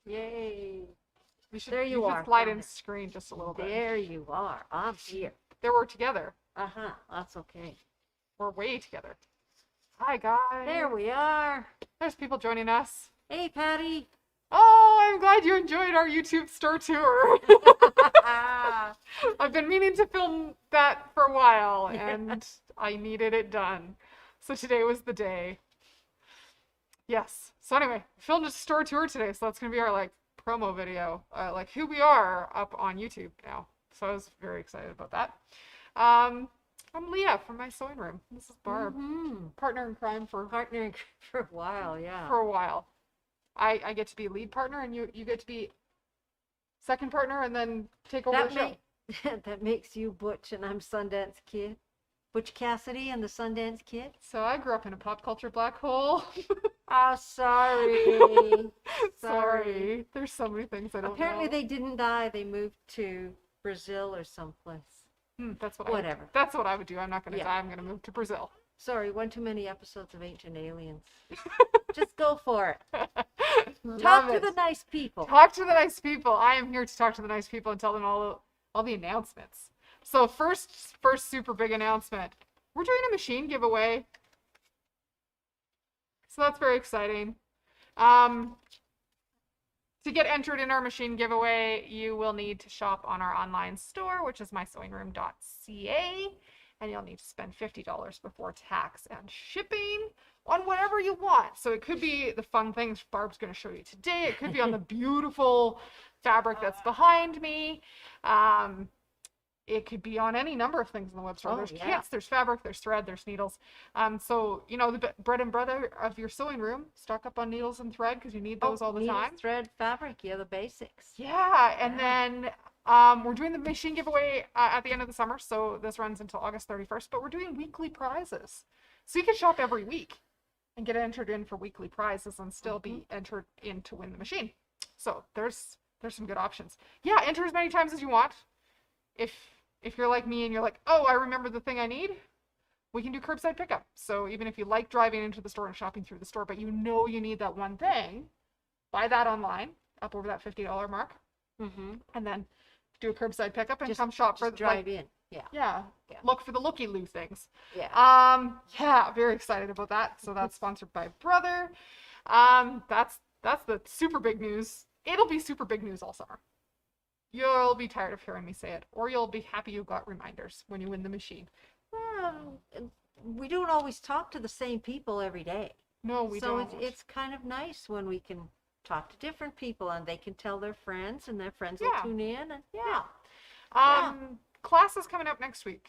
Yay. There you are. Slide in screen just a little bit. There you are. I'm here. There we're together. Uh-huh. That's okay. We're way together. Hi, guys. There we are. There's people joining us. Hey, Patty. Oh, I'm glad you enjoyed our YouTube store tour. I've been meaning to film that for a while, and I needed it done. So today was the day. Yes. So anyway, filmed a store tour today, so that's going to be our, like, promo video. Like, who we are up on YouTube now. So I was very excited about that. I'm Leah from my sewing room. This is Barb. Partner in crime for a while, yeah. For a while. I get to be lead partner, and you get to be second partner, and then take over the show. That makes you Butch, and I'm Sundance Kid. Butch Cassidy and the Sundance Kid. So I grew up in a pop culture black hole. Oh, sorry. Sorry. There's so many things I don't Apparently know. they didn't die. They moved to Brazil or someplace. That's what Whatever. That's what I would do. I'm not going to die. I'm going to move to Brazil. Sorry, one too many episodes of Ancient Aliens. Just go for it. Love Talk to it. the nice people. Talk to the nice people. I am here to talk to the nice people and tell them all the announcements. So first super big announcement. We're doing a machine giveaway. So that's very exciting. To get entered in our machine giveaway, you will need to shop on our online store, which is mysewingroom.ca, and you'll need to spend $50 before tax and shipping on whatever you want. So it could be the fun things Barb's going to show you today. It could be on the beautiful fabric that's behind me. It could be on any number of things in the web store. There's kits, there's fabric, there's thread, there's needles. So, you know, the bread and butter of your sewing room, stock up on needles and thread because you need those all the time. Thread, fabric, the basics. Yeah, and then we're doing the machine giveaway at the end of the summer. So this runs until August 31st, but we're doing weekly prizes. So you can shop every week and get entered in for weekly prizes and still be entered in to win the machine. So there's some good options. Yeah, enter as many times as you want. If you're like me and you're like, oh, I remember the thing I need, we can do curbside pickup. So even if you like driving into the store and shopping through the store, but you know you need that one thing, buy that online, up over that $50 mark, and then do a curbside pickup and just come shop for drive in. Yeah. Look for the looky-loo things. Yeah. Yeah, very excited about that. So that's sponsored by Brother. That's the super big news. It'll be super big news all summer. You'll be tired of hearing me say it, or you'll be happy you got reminders when you win the machine. Well, we don't always talk to the same people every day. No, we don't. So it's kind of nice when we can talk to different people and they can tell their friends and their friends will tune in. And class is coming up next week.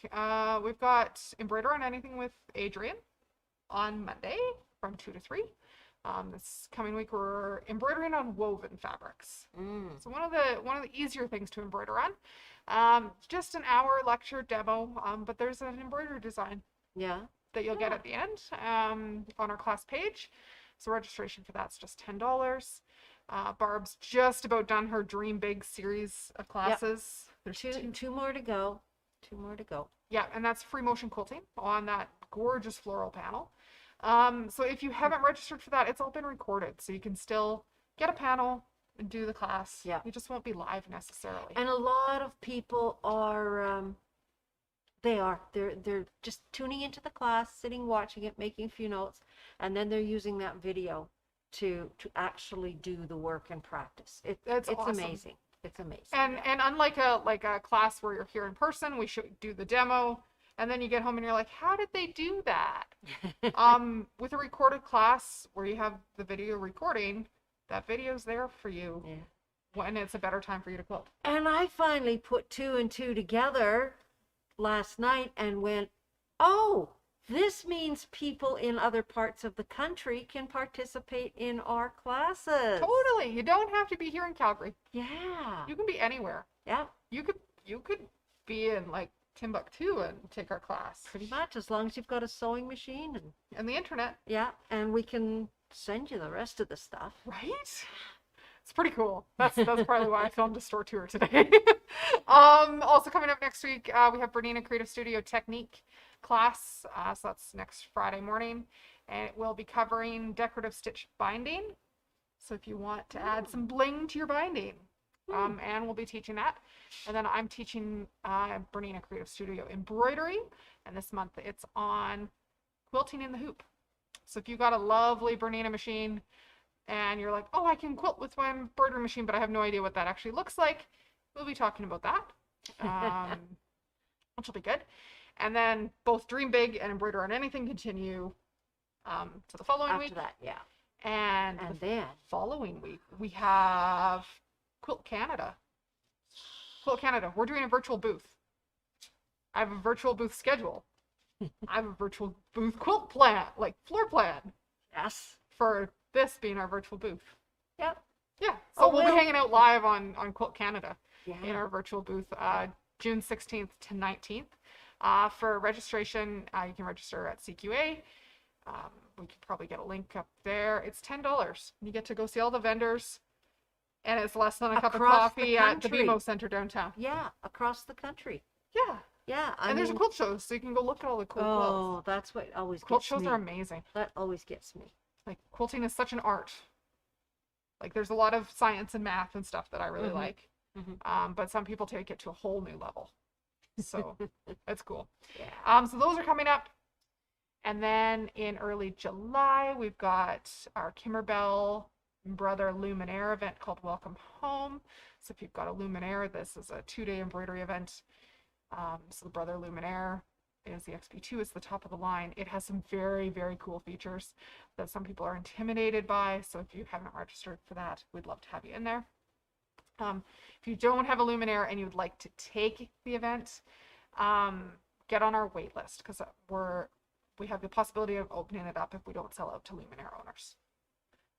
We've got Embroider on Anything with Adrian on Monday from 2 to 3. This coming week we're embroidering on woven fabrics. So one of the easier things to embroider on. Just an hour lecture demo, but there's an embroidery design that you'll get at the end on our class page. So registration for that's just $10. Barb's just about done her Dream Big series of classes. There's two more to go. Yeah, and that's free motion quilting on that gorgeous floral panel. So if you haven't registered for that, it's all been recorded. So you can still get a panel and do the class. Yeah. You just won't be live necessarily. And a lot of people are, they're just tuning into the class, sitting, watching it, making a few notes, and then they're using that video to actually do the work and practice. It's awesome. Amazing. It's amazing. And unlike a class where you're here in person, we should do the demo. And then you get home and you're like, how did they do that? With a recorded class where you have the video recording, that video's there for you when it's a better time for you to quilt. And I finally put 2 and 2 together last night and went, oh, this means people in other parts of the country can participate in our classes. Totally. You don't have to be here in Calgary. Yeah. You can be anywhere. Yeah. You could be in like Timbuktu and take our class. Pretty much, as long as you've got a sewing machine and the internet. Yeah, and we can send you the rest of the stuff. Right? It's pretty cool. That's probably why I filmed a store tour today. Also coming up next week, we have Bernina Creative Studio Technique class. So that's next Friday morning, and it will be covering decorative stitch binding. So if you want to add some bling to your binding, Anne will be teaching that. And then I'm teaching Bernina Creative Studio embroidery. And this month it's on quilting in the hoop. So if you got a lovely Bernina machine and you're like, oh, I can quilt with my embroidery machine, but I have no idea what that actually looks like, we'll be talking about that, which will be good. And then both Dream Big and Embroider on Anything continue to the following week. After that, yeah. And then following week, we have Quilt Canada. Quilt Canada, we're doing a virtual booth. I have a virtual booth schedule. I have a virtual booth quilt plan, like floor plan. Yes. For this being our virtual booth. Yep. Yeah. So we'll be hanging out live on Quilt Canada in our virtual booth June 16th to 19th. For registration, you can register at CQA. We could probably get a link up there. It's $10. You get to go see all the vendors, and it's less than a cup of coffee at the BMO Center downtown. Yeah, across the country. Yeah. Yeah. And there's a quilt show, so you can go look at all the cool quilts. Oh, that's what always quilt gets me. Shows are amazing. That always gets me. Like, quilting is such an art. Like, there's a lot of science and math and stuff that I really like. But some people take it to a whole new level. So it's cool. Yeah. So those are coming up. And then in early July, we've got our Kimmerbell Brother Luminaire event called Welcome Home. So if you've got a Luminaire, this is a 2-day embroidery event. So the Brother Luminaire is the XP2. It's the top of the line. It has some very, very cool features that some people are intimidated by. So if you haven't registered for that, we'd love to have you in there. If you don't have a Luminaire and you'd like to take the event, get on our wait list, because we have the possibility of opening it up if we don't sell out to Luminaire owners.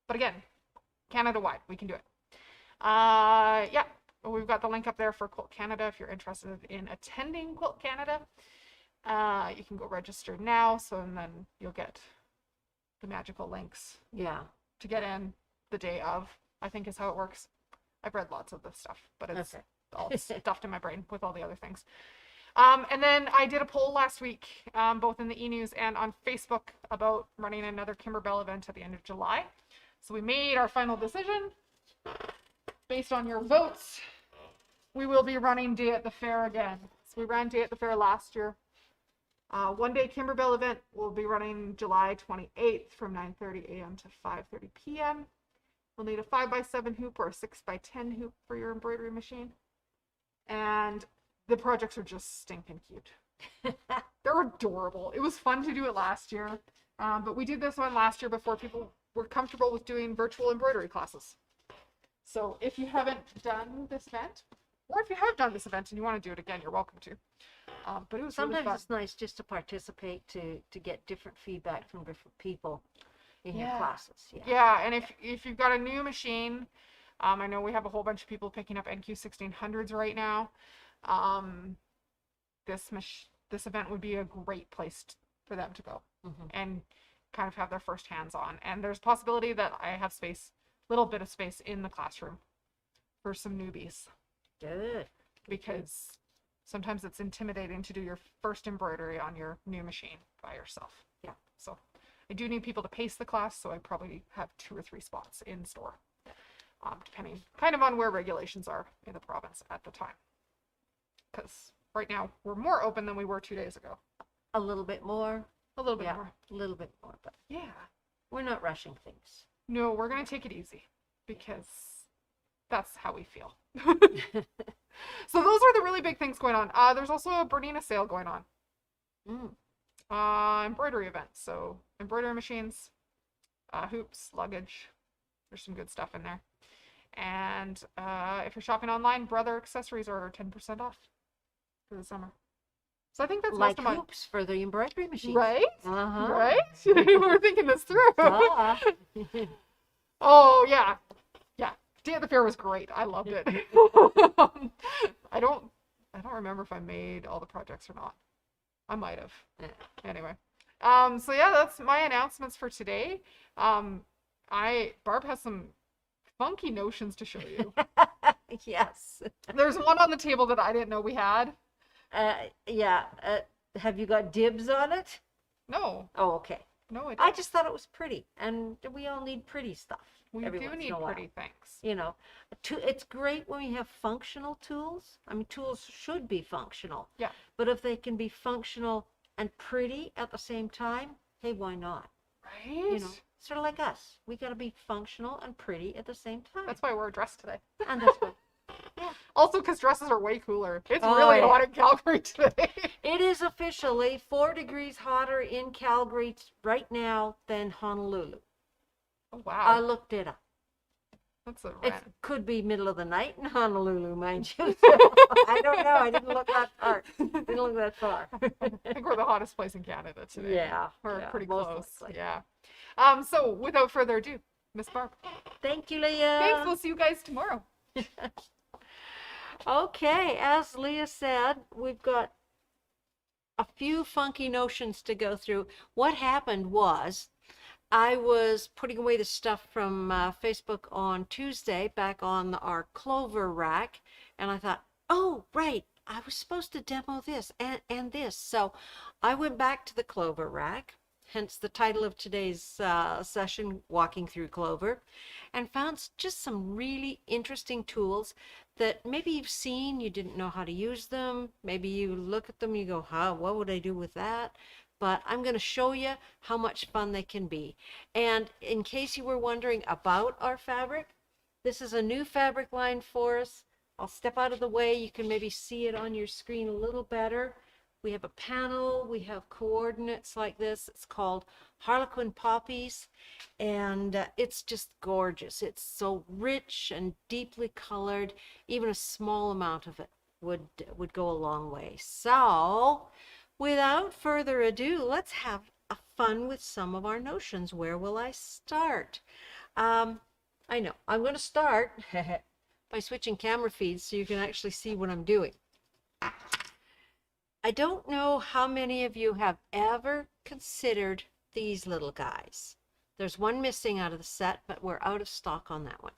But again, Canada-wide, we can do it. Yeah, we've got the link up there for Quilt Canada if you're interested in attending Quilt Canada. You can go register now, and then you'll get the magical links. Yeah. To get in the day of, I think is how it works. I've read lots of this stuff, but it's all stuffed in my brain with all the other things. And then I did a poll last week, both in the e-news and on Facebook, about running another Kimmerbell event at the end of July. So we made our final decision. Based on your votes, we will be running Day at the Fair again. So we ran Day at the Fair last year. One-day Kimmerbell event will be running July 28th from 9:30 a.m. to 5:30 p.m. We'll need a 5x7 hoop or a 6x10 hoop for your embroidery machine. And the projects are just stinking cute. They're adorable. It was fun to do it last year, but we did this one last year before people were comfortable with doing virtual embroidery classes. So if you haven't done this event, or if you have done this event and you want to do it again, you're welcome to. But it was sometimes really fun. It's nice just to participate, to get different feedback from different people in your classes. Yeah, and if you've got a new machine, I know we have a whole bunch of people picking up NQ1600s right now. This event would be a great place for them to go and kind of have their first hands on. And there's a possibility that I have space, little bit of space in the classroom for some newbies. Good. Because sometimes it's intimidating to do your first embroidery on your new machine by yourself. Yeah. So I do need people to pace the class, so I probably have 2 or 3 spots in store, depending kind of on where regulations are in the province at the time. Because right now we're more open than we were 2 days ago. A little bit more. A little bit more. A little bit more, but yeah, we're not rushing things. No, we're gonna take it easy because that's how we feel. So those are the really big things going on. There's also a Bernina Sale going on. Embroidery event. So embroidery machines, hoops, luggage. There's some good stuff in there. And if you're shopping online, Brother accessories are 10% off for the summer. So I think that's like most of my hoops for the embroidery machine. Right? Uh-huh. Right? We're thinking this through. Duh. Oh yeah. Yeah. Day at the Fair was great. I loved it. I don't remember if I made all the projects or not. I might have. Anyway. So yeah, that's my announcements for today. Barb has some funky notions to show you. Yes. There's one on the table that I didn't know we had. Yeah. Have you got dibs on it? No. Oh, okay. No, I just thought it was pretty, and we all need pretty stuff. We every do once in need a while. pretty things. You know, it's great when we have functional tools. I mean, tools should be functional. Yeah. But if they can be functional and pretty at the same time, hey, why not? Right? You know, sort of like us. We got to be functional and pretty at the same time. That's why I wore a dress today. And that's what. Also, because dresses are way cooler. It's Oh, really yeah. hot in Calgary today. It is officially 4 degrees hotter in Calgary right now than Honolulu. Oh, I wow. looked it up. That's a It rant. could be middle of the night in Honolulu, mind you. So, I don't know. I didn't look that far. Didn't look that far. I think we're the hottest place in Canada today. Yeah, We're yeah, pretty most close. likely. Yeah. So without further ado, Miss Barb. Thank you, Leah. Thanks. We'll see you guys tomorrow. Okay, as Leah said, we've got a few funky notions to go through. What happened was I was putting away the stuff from Facebook on Tuesday back on our Clover rack, and I thought, oh, right, I was supposed to demo this and this. So I went back to the Clover rack, hence the title of today's session, Walking Through Clover, and found just some really interesting tools that maybe you've seen, you didn't know how to use them. Maybe you look at them, you go, huh, what would I do with that? But I'm going to show you how much fun they can be. And in case you were wondering about our fabric, this is a new fabric line for us. I'll step out of the way. You can maybe see it on your screen a little better. We have a panel. We have coordinates like this. It's called Harlequin Poppies, and it's just gorgeous. It's so rich and deeply colored. Even a small amount of it would go a long way. So without further ado, let's have a fun with some of our notions. Where will I start? I know I'm going to start by switching camera feeds so you can actually see what I'm doing. I don't know how many of you have ever considered these little guys. There's one missing out of the set, but we're out of stock on that one.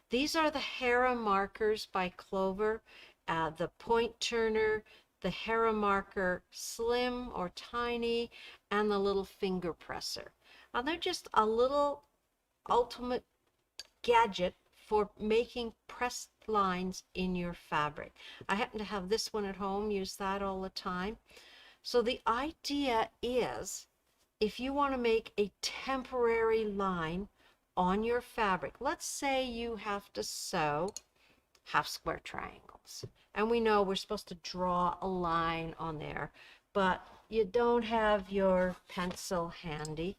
These are the Hera markers by Clover, the point turner, the Hera marker slim or tiny, and the little finger presser. Now they're just a little ultimate gadget for making pressed lines in your fabric. I happen to have this one at home, use that all the time. So the idea is, if you want to make a temporary line on your fabric, let's say you have to sew half square triangles, and we know we're supposed to draw a line on there, but you don't have your pencil handy,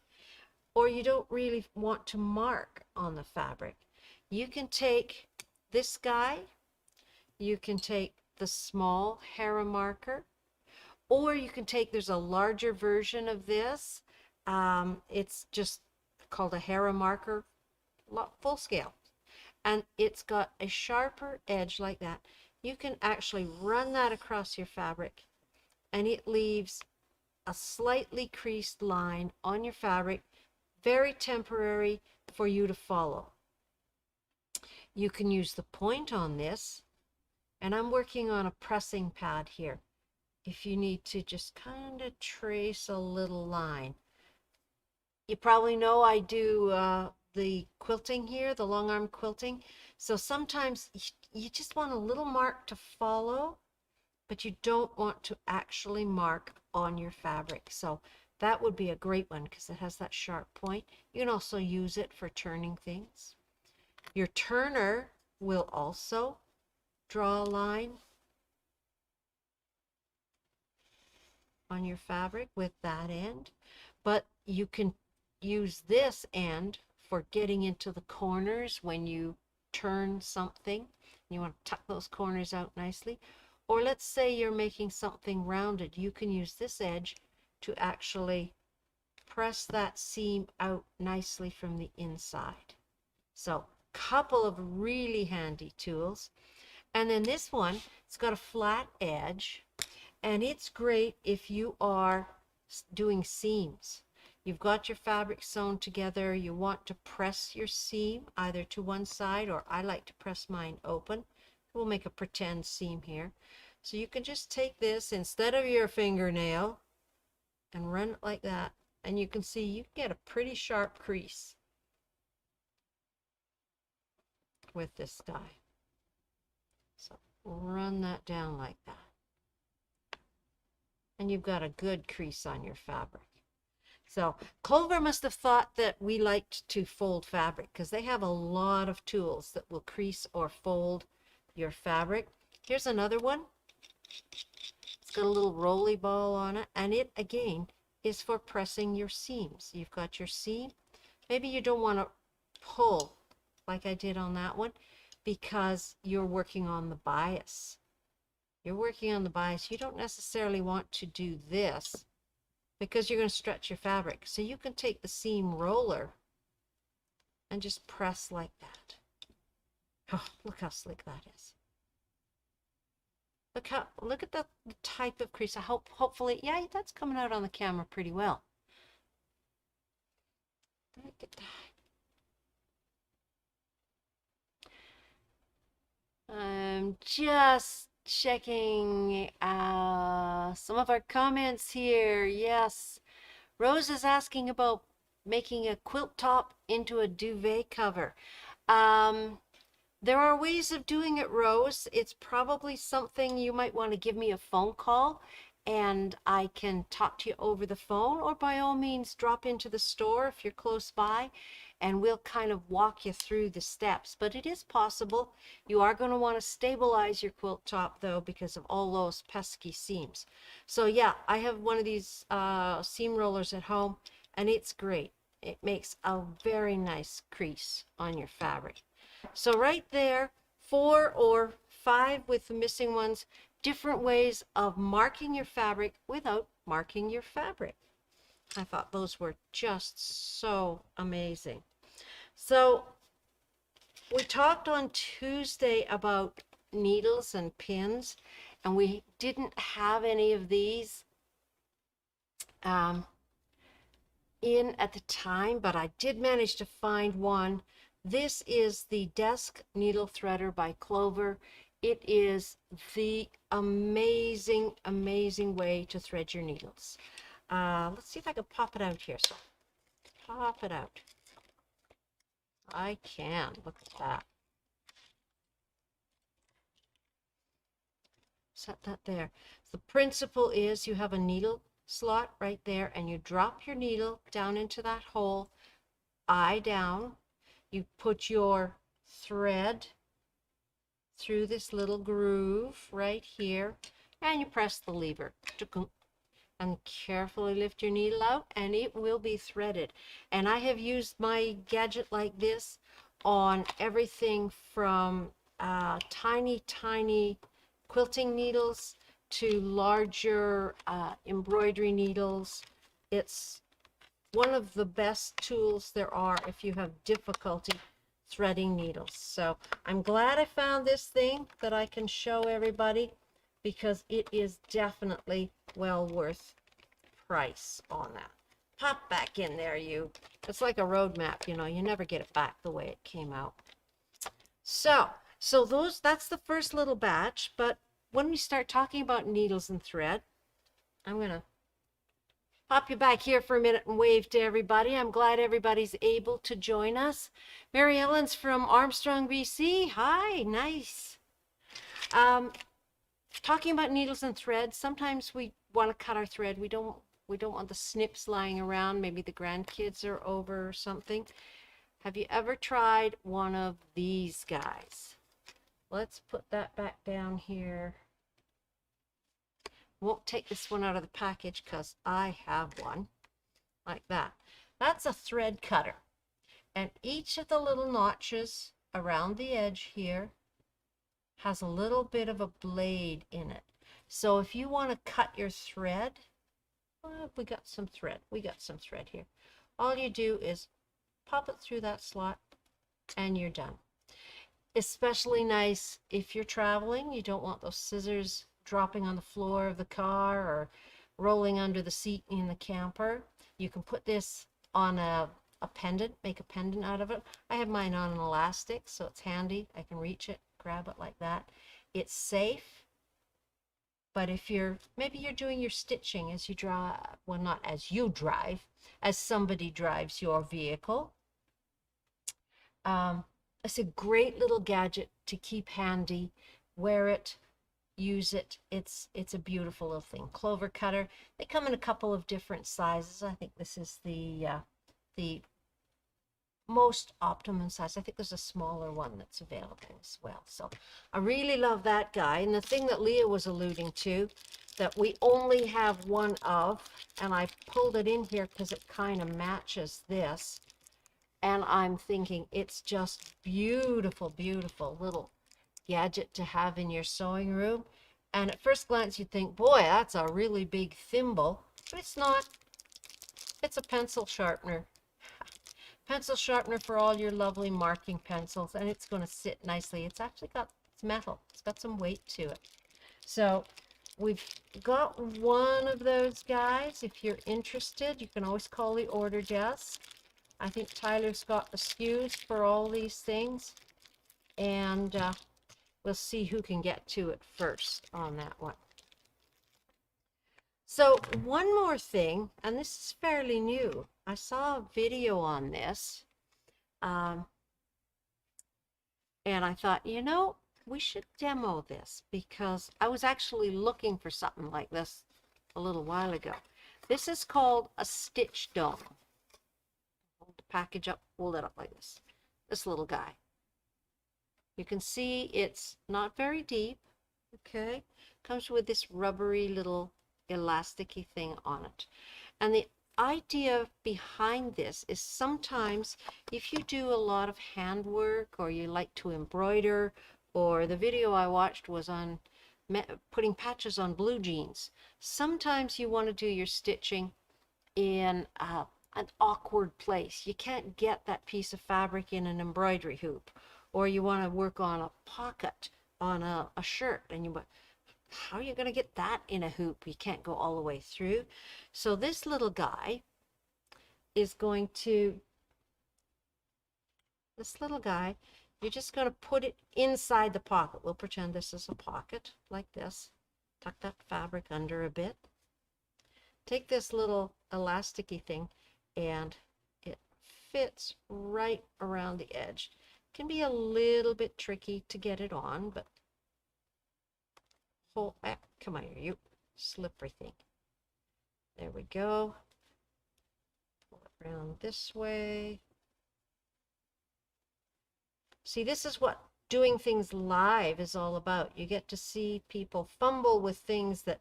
or you don't really want to mark on the fabric. You can take this guy, you can take the small Hera marker, or you can take, there's a larger version of this. It's just called a Hera marker, full scale. And it's got a sharper edge like that. You can actually run that across your fabric, and it leaves a slightly creased line on your fabric, very temporary for you to follow. You can use the point on this, and I'm working on a pressing pad here. If you need to just kind of trace a little line. You probably know I do the quilting here, the long arm quilting. So sometimes you just want a little mark to follow, but you don't want to actually mark on your fabric. So that would be a great one because it has that sharp point. You can also use it for turning things. Your turner will also draw a line on your fabric with that end, but you can use this end for getting into the corners when you turn something. You want to tuck those corners out nicely. Or let's say you're making something rounded. You can use this edge to actually press that seam out nicely from the inside. So couple of really handy tools. And then this one, it's got a flat edge, and it's great if you are doing seams. You've got your fabric sewn together, you want to press your seam either to one side, or I like to press mine open. We'll make a pretend seam here. So you can just take this instead of your fingernail and run it like that, and you can see you get a pretty sharp crease. with this die. So run that down like that. And you've got a good crease on your fabric. So Clover must have thought that we liked to fold fabric, because they have a lot of tools that will crease or fold your fabric. Here's another one. It's got a little rolly ball on it, and it again is for pressing your seams. You've got your seam. Maybe you don't want to pull like I did on that one because you're working on the bias. You're working on the bias. You don't necessarily want to do this because you're going to stretch your fabric. So you can take the seam roller and just press like that. Oh, look how slick that is. Look at the type of crease. Hopefully, yeah, that's coming out on the camera pretty well. Look at that. I'm just checking some of our comments here. Yes, Rose is asking about making a quilt top into a duvet cover. There are ways of doing it, Rose. It's probably something you might want to give me a phone call and I can talk to you over the phone, or by all means drop into the store if you're close by and we'll kind of walk you through the steps. But it is possible. You are going to want to stabilize your quilt top though because of all those pesky seams. So yeah, I have one of these seam rollers at home and it's great. It makes a very nice crease on your fabric. So right there, 4 or 5 with the missing ones, different ways of marking your fabric without marking your fabric. I thought those were just so amazing. So we talked on Tuesday about needles and pins, and we didn't have any of these in at the time, but I did manage to find one. This is the Desk Needle Threader by Clover. It is the amazing, amazing way to thread your needles. Let's see if I can pop it out here. So pop it out. I can. Look at that. Set that there. The principle is you have a needle slot right there and you drop your needle down into that hole, eye down. You put your thread through this little groove right here and you press the lever and carefully lift your needle out and it will be threaded. And I have used my gadget like this on everything from tiny quilting needles to larger embroidery needles. It's one of the best tools there are if you have difficulty threading needles. So I'm glad I found this thing that I can show everybody because it is definitely well worth price on that. Pop back in there, you. It's like a road map, you know, you never get it back the way it came out. So that's the first little batch, but when we start talking about needles and thread, I'm gonna pop you back here for a minute and wave to everybody. I'm glad everybody's able to join us. Mary Ellen's from Armstrong, BC. Hi, nice. Talking about needles and threads, sometimes we want to cut our thread. We don't want the snips lying around. Maybe the grandkids are over or something. Have you ever tried one of these guys? Let's put that back down here. Won't take this one out of the package because I have one like that. That's a thread cutter, and each of the little notches around the edge here has a little bit of a blade in it. So if you want to cut your thread, we got some thread here. All you do is pop it through that slot and you're done. Especially nice if you're traveling. You don't want those scissors dropping on the floor of the car or rolling under the seat in the camper. You can put this on a pendant, make a pendant out of it. I have mine on an elastic, so it's handy. I can reach it, grab it like that. It's safe, but if maybe you're doing your stitching as you drive, well, not as you drive, as somebody drives your vehicle. It's a great little gadget to keep handy. Wear it, use it. It's a beautiful little thing. Clover cutter. They come in a couple of different sizes. I think this is the most optimum size. I think there's a smaller one that's available as well. So I really love that guy. And the thing that Leah was alluding to, that we only have one of, and I pulled it in here because it kind of matches this. And I'm thinking it's just beautiful, beautiful little gadget to have in your sewing room. And at first glance, you'd think, boy, that's a really big thimble. But it's not. It's a pencil sharpener. Pencil sharpener for all your lovely marking pencils, and it's going to sit nicely. It's actually got, it's metal. It's got some weight to it. So we've got one of those guys. If you're interested, you can always call the order desk. I think Tyler's got the SKUs for all these things, and we'll see who can get to it first on that one. So one more thing, and this is fairly new. I saw a video on this, and I thought, you know, we should demo this because I was actually looking for something like this a little while ago. This is called a stitch dome. Hold the package up, hold it up like this. This little guy. You can see it's not very deep, okay? Comes with this rubbery little elasticy thing on it. And the idea behind this is sometimes if you do a lot of handwork or you like to embroider, or the video I watched was on putting patches on blue jeans, sometimes you want to do your stitching in an awkward place. You can't get that piece of fabric in an embroidery hoop, or you want to work on a pocket on a shirt, and you, how are you going to get that in a hoop? You can't go all the way through. So this little guy is going to, you're just going to put it inside the pocket. We'll pretend this is a pocket like this. Tuck that fabric under a bit. Take this little elasticy thing, and it fits right around the edge. It can be a little bit tricky to get it on, but come on here, you slippery thing. There we go. Pull it around this way. See, this is what doing things live is all about. You get to see people fumble with things that,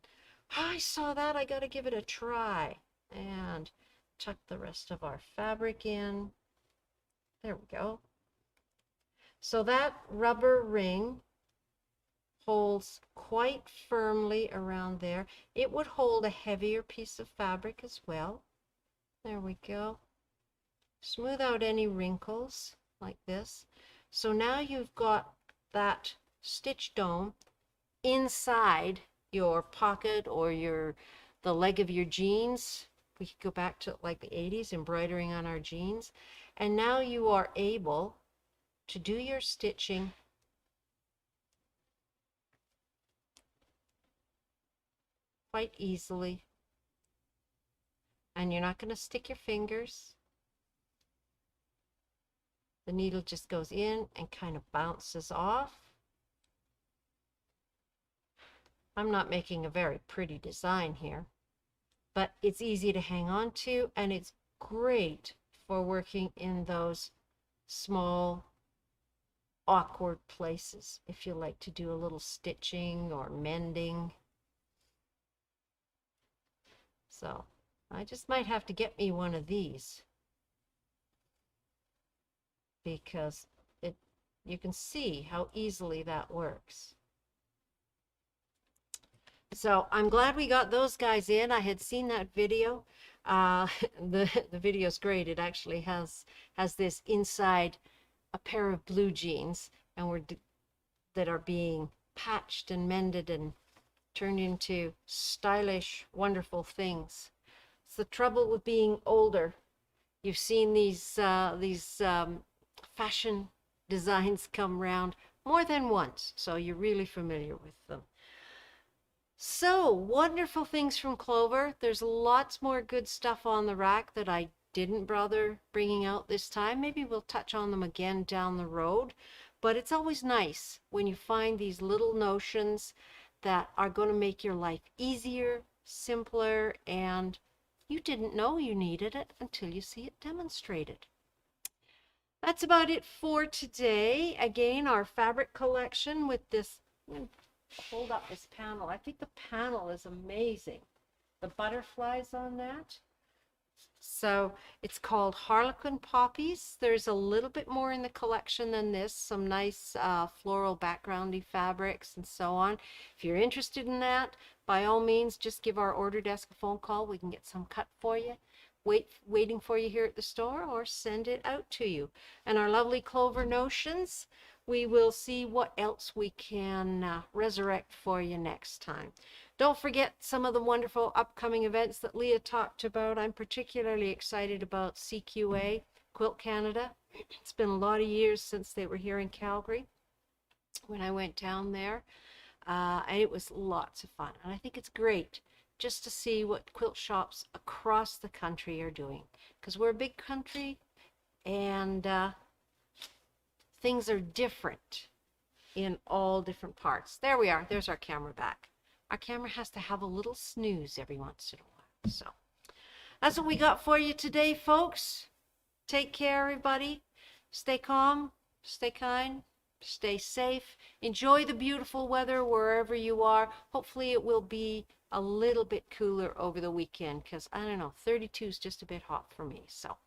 oh, I saw that, I got to give it a try. And tuck the rest of our fabric in. There we go. So that rubber ring holds quite firmly around there. It would hold a heavier piece of fabric as well. There we go. Smooth out any wrinkles like this. So now you've got that stitch dome inside your pocket or the leg of your jeans. We could go back to like the 80s, embroidering on our jeans. And now you are able to do your stitching quite easily, and you're not going to stick your fingers. The needle just goes in and kind of bounces off. I'm not making a very pretty design here, but it's easy to hang on to, and it's great for working in those small awkward places if you like to do a little stitching or mending. So I just might have to get me one of these, because you can see how easily that works. So I'm glad we got those guys in. I had seen that video. The video's great. It actually has this inside a pair of blue jeans, and that are being patched and mended and turned into stylish, wonderful things. It's the trouble with being older. You've seen these fashion designs come round more than once, so you're really familiar with them. So, wonderful things from Clover. There's lots more good stuff on the rack that I didn't bother bringing out this time. Maybe we'll touch on them again down the road. But it's always nice when you find these little notions that are going to make your life easier, simpler, and you didn't know you needed it until you see it demonstrated. That's about it for today. Again, our fabric collection with this, hold up this panel. I think the panel is amazing. The butterflies on that. So it's called Harlequin Poppies. There's a little bit more in the collection than this, some nice floral backgroundy fabrics and so on. If you're interested in that, by all means, just give our order desk a phone call. We can get some cut for you, waiting for you here at the store, or send it out to you. And our lovely Clover notions, we will see what else we can resurrect for you next time. Don't forget some of the wonderful upcoming events that Leah talked about. I'm particularly excited about CQA, Quilt Canada. It's been a lot of years since they were here in Calgary when I went down there. And it was lots of fun. And I think it's great just to see what quilt shops across the country are doing. Because we're a big country and things are different in all different parts. There we are. There's our camera back. Our camera has to have a little snooze every once in a while. So that's what we got for you today, folks. Take care, everybody. Stay calm, stay kind, stay safe. Enjoy the beautiful weather wherever you are. Hopefully it will be a little bit cooler over the weekend because, I don't know, 32 is just a bit hot for me. So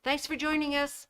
thanks for joining us.